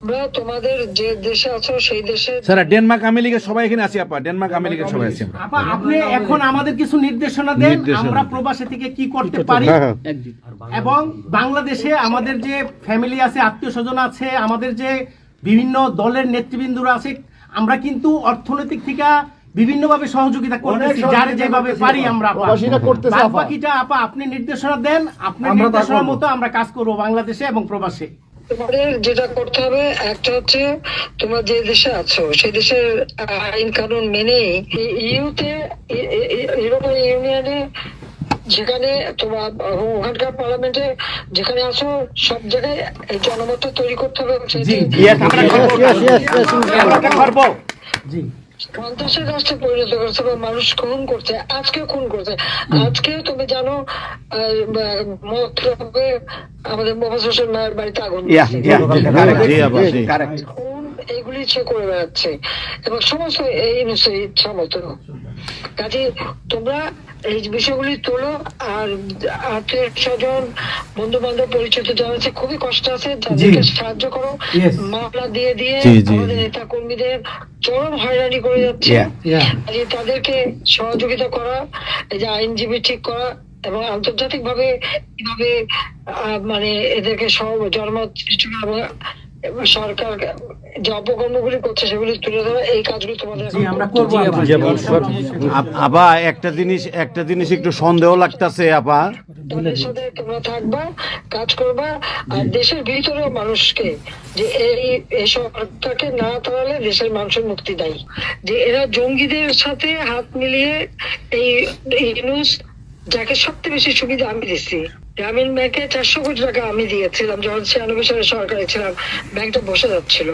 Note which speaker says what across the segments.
Speaker 1: আমরা তোমাদের যে দেশে আছো সেই দেশে
Speaker 2: স্যার ডেনমার্ক আমেরিকা সবাই এখানে আছি আপা, ডেনমার্ক আমেরিকা সবাই আছি আমরা।
Speaker 3: আপা আপনি এখন আমাদের কিছু নির্দেশনা দেন, আমরা প্রবাসী থেকে কি করতে পারি, এবং বাংলাদেশে আমাদের যে ফ্যামিলি আছে, আত্মীয় স্বজন আছে, আমাদের যে বিভিন্ন দলের নেতৃবৃন্দরা আছে, আমরা কিন্তু অর্থনৈতিক থেকে বিভিন্নভাবে সহযোগিতা করতেছি, যার যেভাবে পারি আমরা। বাকিটা আপা আপনি নির্দেশনা দেন, আপনার নির্দেশনার মতো আমরা কাজ করব বাংলাদেশে এবং প্রবাসে।
Speaker 1: তোমাদের যেটা করতে হবে একটা হচ্ছে তোমরা যে দেশে আছো সেই দেশের আইন কানুন মেনে ইউতে ইউরোপিয়ান ইউনিয়নে যেখানে তোমার ওখানকার পার্লামেন্টে যেখানে আছো সব জায়গায় এই জনমত তৈরি করতে হবে। সন্ত্রাসের রাষ্ট্রে পরিণত করছে বা মানুষ খুন করছে, আজকে খুন করছে। আজকে তুমি জানো আমাদের মোহাম্মদ হোসেন মায়ের বাড়িতে আগুন, এইগুলি সে করে বেড়াচ্ছে এবং সমস্ত এই ইচ্ছা মতো। কাজে তোমরা এই বিষয়গুলি তোলো, আর আত্মীয় স্বজন বন্ধু বান্ধব পরিচিত যারা আছে খুবই কষ্ট আছে, তাদেরকে সাহায্য করো। মামলা দিয়ে দিয়ে আমাদের নেতা কর্মীদের চরম হয়রানি করে যাচ্ছে, তাদেরকে সহযোগিতা করা, এই যে আইনজীবী ঠিক করা এবং আন্তর্জাতিক ভাবে কিভাবে মানে এদেরকে জনমত সৃষ্টি করা, সরকার যে অপকর্মগুলি করছে সেগুলি তুলে ধরা, এই কাজগুলি তোমাদের
Speaker 3: আমরা করব।
Speaker 2: আপা একটা জিনিস একটু সন্দেহ লাগতেছে আপা,
Speaker 1: দলের সাথে তোমরা থাকবা, কাজ করবা, আর দেশের ভিতরে মানুষকে যে এই সরকারকে না তাড়ালে দেশের মানুষের মুক্তি দেয়, যে এরা জঙ্গিদের সাথে হাত মিলিয়ে এই নিউজ যাকে সবচেয়ে বেশি সুবিধা আমি দিচ্ছি, গ্রামীণ ব্যাংকে 400 কোটি টাকা আমি দিয়েছিলাম যখন 96 সালে সরকারে ছিলাম, ব্যাংকটা বসে যাচ্ছিল।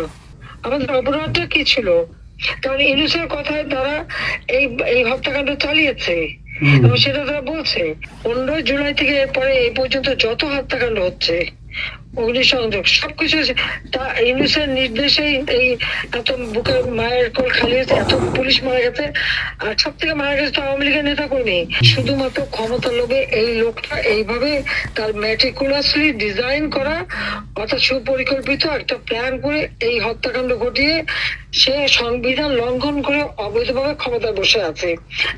Speaker 1: আমাদের অপরাধটা কি ছিল? কারণ ইউনুসের কথায় তারা এই হত্যাকাণ্ড চালিয়েছে এবং সেটা তারা বলছে। 15 জুলাই থেকে এরপরে এই পর্যন্ত যত হত্যাকাণ্ড হচ্ছে, অগ্নিসংযোগ, সবকিছু ইউনুসের নির্দেশেই এই এত বুকের মায়ের কোল খালি হয়েছে, এত পুলিশ মারা গেছে, আর সব থেকে মারা গেছে তো আওয়ামী লীগের নেতা কর্মী। শুধুমাত্র ক্ষমতা লোভে এই লোকটা এইভাবে তার ম্যাটিকুলাসলি ডিজাইন করা অর্থাৎ সুপরিকল্পিত একটা প্ল্যান করে এই হত্যাকাণ্ড ঘটিয়ে সে সংবিধান লঙ্ঘন করে অবৈধভাবে ক্ষমতায় বসে আছে।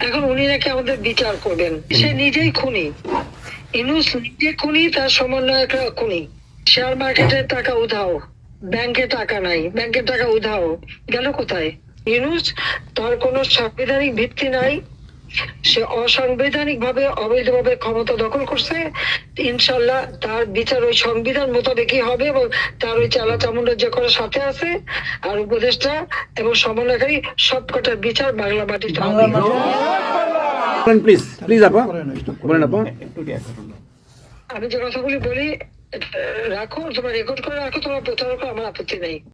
Speaker 1: এখন উনি নাকি আমাদের বিচার করবেন, সে নিজেই খুনি। ইউনুস নিজে খুনি, তার সমন্বয়করা খুনি। শেয়ার মার্কেটে টাকা উধাও, ব্যাংকে টাকা নাই, ব্যাংকের টাকা উধাও, গেল কোথায়? ইউনুস তার কোনো সাংবিধানিক ভিত্তি নাই, সে অসাংবিধানিক ভাবে অবৈধভাবে ক্ষমতা দখল করছে। ইনশাল্লাহ তার বিচার ওই সংবিধান মোতাবেকই হবে এবং তার ওই চালা চামুন্ডা যে করার সাথে আছে আর উপদেষ্টা এবং সমন্বয়কারী সবকটার বিচার বাংলা মাটিতে হবে।
Speaker 2: প্লিজ প্লিজ আপা বলেন আপা।
Speaker 1: আমি যে কথাগুলি বলি রাখো, তোমার রেকর্ড করে রাখো, তোমার প্রচার করো, আমার আপত্তি নেই।